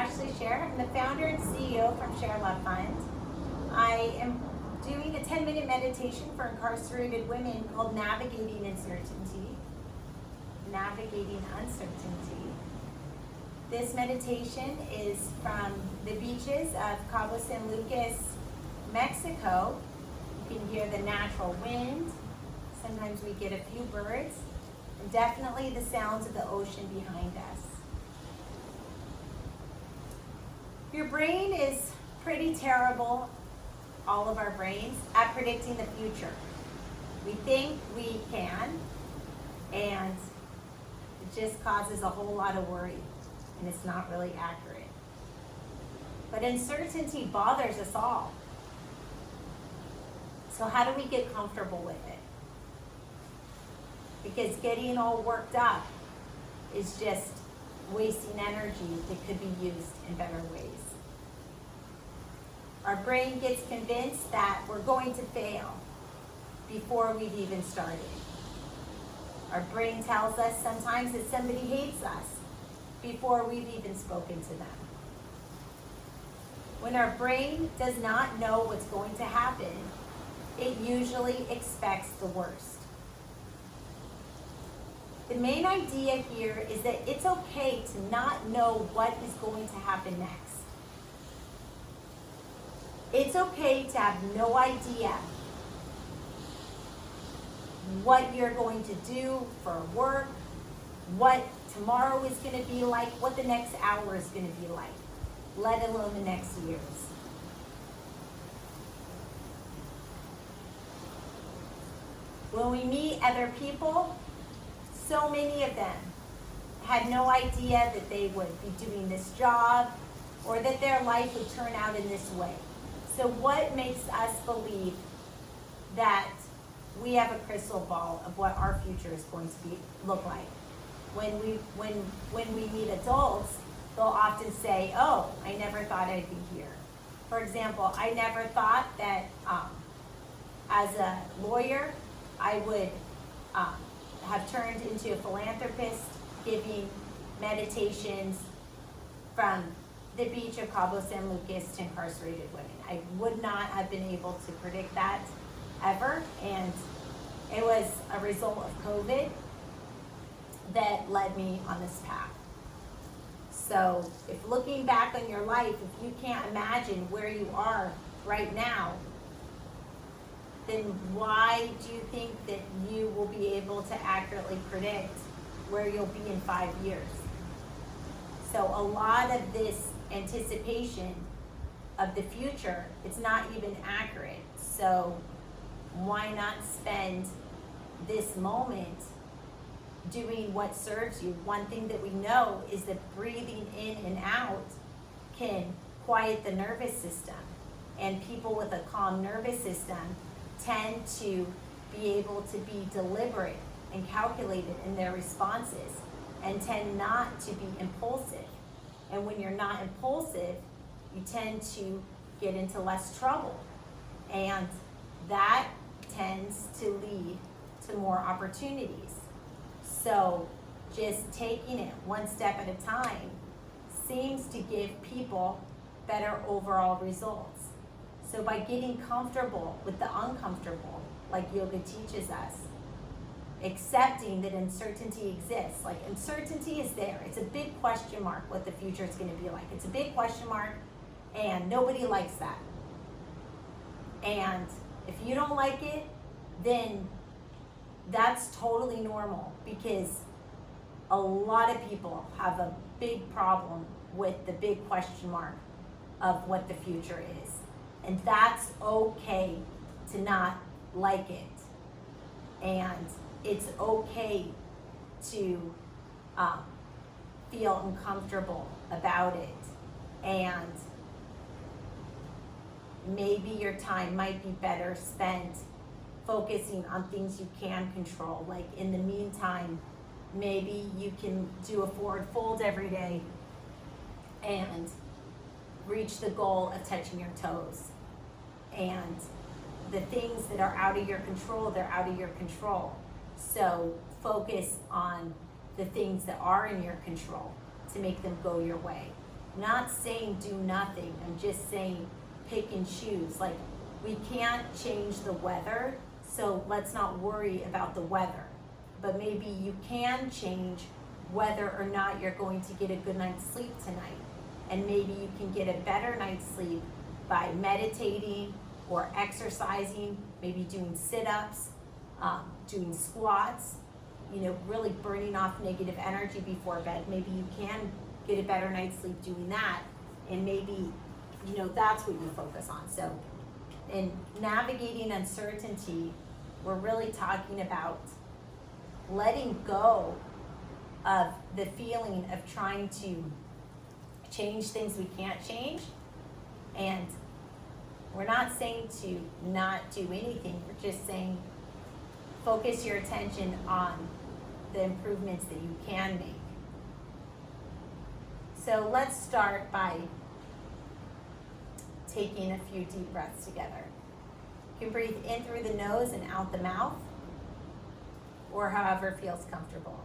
I'm the founder and CEO from ShareLove.Fund. I am doing a 10-minute meditation for incarcerated women called Navigating Uncertainty. Navigating Uncertainty. This meditation is from the beaches of Cabo San Lucas, Mexico. You can hear the natural wind. Sometimes we get a few birds, and definitely the sounds of the ocean behind us. Your brain is pretty terrible, all of our brains, at predicting the future. We think we can, and it just causes a whole lot of worry, and it's not really accurate. But uncertainty bothers us all. So how do we get comfortable with it? Because getting all worked up is just wasting energy that could be used in better ways. Our brain gets convinced that we're going to fail before we've even started. Our brain tells us sometimes that somebody hates us before we've even spoken to them. When our brain does not know what's going to happen, it usually expects the worst. The main idea here is that it's okay to not know what is going to happen next. It's okay to have no idea what you're going to do for work, what tomorrow is going to be like, what the next hour is going to be like, let alone the next years. When we meet other people, so many of them had no idea that they would be doing this job or that their life would turn out in this way. So what makes us believe that we have a crystal ball of what our future is going to look like? When we meet adults, they'll often say, "Oh, I never thought I'd be here." For example, I never thought that as a lawyer, I would have turned into a philanthropist, giving meditations from the beach of Cabo San Lucas to incarcerated women. I would not have been able to predict that ever, and it was a result of COVID that led me on this path. So if looking back on your life, if you can't imagine where you are right now, then why do you think that you will be able to accurately predict where you'll be in 5 years? So a lot of this anticipation of the future, it's not even accurate. So why not spend this moment doing what serves you? One thing that we know is that breathing in and out can quiet the nervous system. And people with a calm nervous system tend to be able to be deliberate and calculated in their responses and tend not to be impulsive. And when you're not impulsive, you tend to get into less trouble. And that tends to lead to more opportunities. So just taking it one step at a time seems to give people better overall results. So by getting comfortable with the uncomfortable, like yoga teaches us, accepting that uncertainty exists. Like, uncertainty is there. It's a big question mark what the future is going to be like. It's a big question mark, and nobody likes that. And if you don't like it, then that's totally normal, because a lot of people have a big problem with the big question mark of what the future is. And that's okay to not like it. And it's okay to feel uncomfortable about it. And maybe your time might be better spent focusing on things you can control. Like, in the meantime, maybe you can do a forward fold every day and reach the goal of touching your toes. And the things that are out of your control, they're out of your control. So focus on the things that are in your control to make them go your way. I'm not saying do nothing. I'm just saying pick and choose. Like, we can't change the weather, so let's not worry about the weather. But maybe you can change whether or not you're going to get a good night's sleep tonight. And maybe you can get a better night's sleep by meditating or exercising, maybe doing sit-ups, doing squats, really burning off negative energy before bed. Maybe you can get a better night's sleep doing that, and maybe, that's what you focus on. So in navigating uncertainty, we're really talking about letting go of the feeling of trying to change things we can't change. And we're not saying to not do anything, we're just saying focus your attention on the improvements that you can make. So let's start by taking a few deep breaths together. You can breathe in through the nose and out the mouth, or however feels comfortable.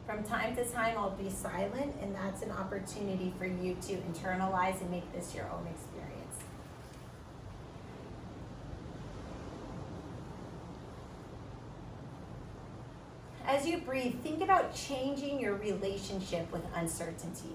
From time to time, I'll be silent, and that's an opportunity for you to internalize and make this your own experience. As you breathe, think about changing your relationship with uncertainty.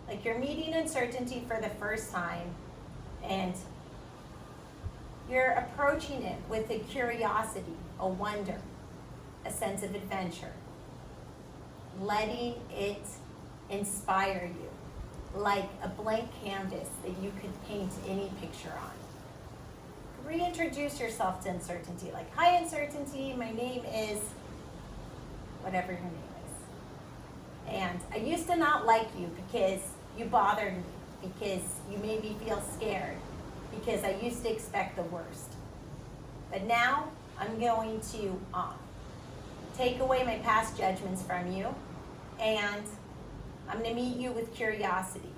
Like, you're meeting uncertainty for the first time, and you're approaching it with a curiosity, a wonder, a sense of adventure. Letting it inspire you, like a blank canvas that you could paint any picture on. Reintroduce yourself to uncertainty, like, hi uncertainty, my name is whatever your name is. And I used to not like you because you bothered me, because you made me feel scared, because I used to expect the worst. But now I'm going to take away my past judgments from you, and I'm going to meet you with curiosity.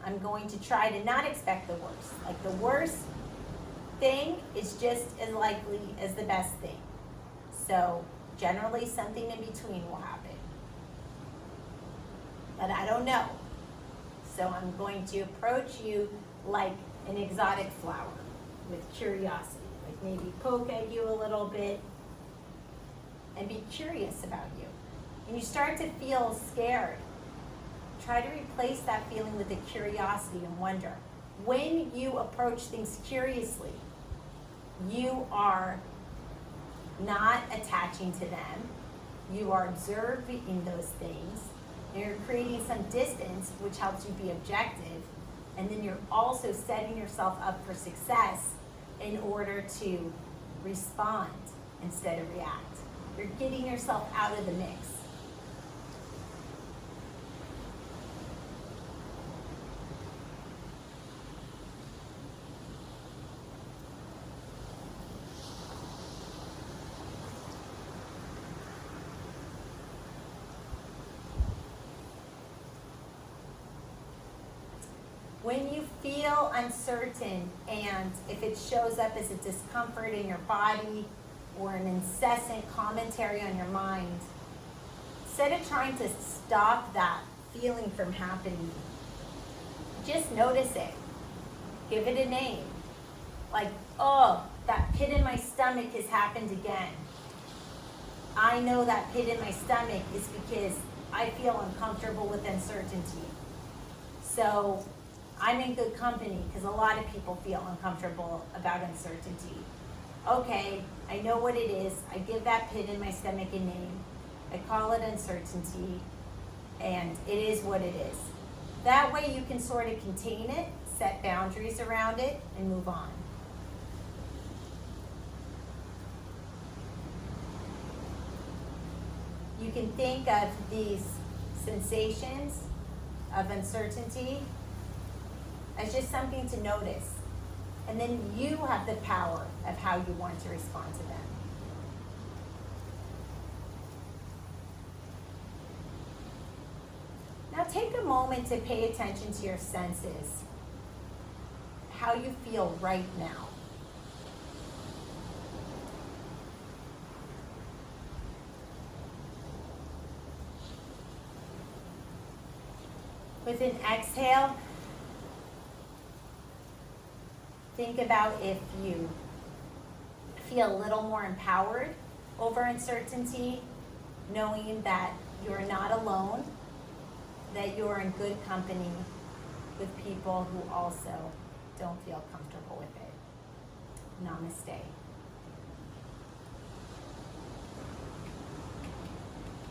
I'm going to try to not expect the worst. Like, the worst thing is just as likely as the best thing. So generally something in between will happen. But I don't know. So I'm going to approach you like an exotic flower with curiosity. Like, maybe poke at you a little bit and be curious about you. And you start to feel scared. Try to replace that feeling with a curiosity and wonder. When you approach things curiously, you are not attaching to them. You are observing those things. And you're creating some distance, which helps you be objective. And then you're also setting yourself up for success in order to respond instead of react. You're getting yourself out of the mix. When you feel uncertain, and if it shows up as a discomfort in your body or an incessant commentary on your mind, instead of trying to stop that feeling from happening, just notice it. Give it a name. Like, oh, that pit in my stomach has happened again. I know that pit in my stomach is because I feel uncomfortable with uncertainty. So I'm in good company because a lot of people feel uncomfortable about uncertainty. Okay, I know what it is. I give that pit in my stomach a name. I call it uncertainty, and it is what it is. That way you can sort of contain it, set boundaries around it, and move on. You can think of these sensations of uncertainty as just something to notice. And then you have the power of how you want to respond to them. Now take a moment to pay attention to your senses, how you feel right now. With an exhale, think about if you feel a little more empowered over uncertainty, knowing that you're not alone, that you're in good company with people who also don't feel comfortable with it. Namaste.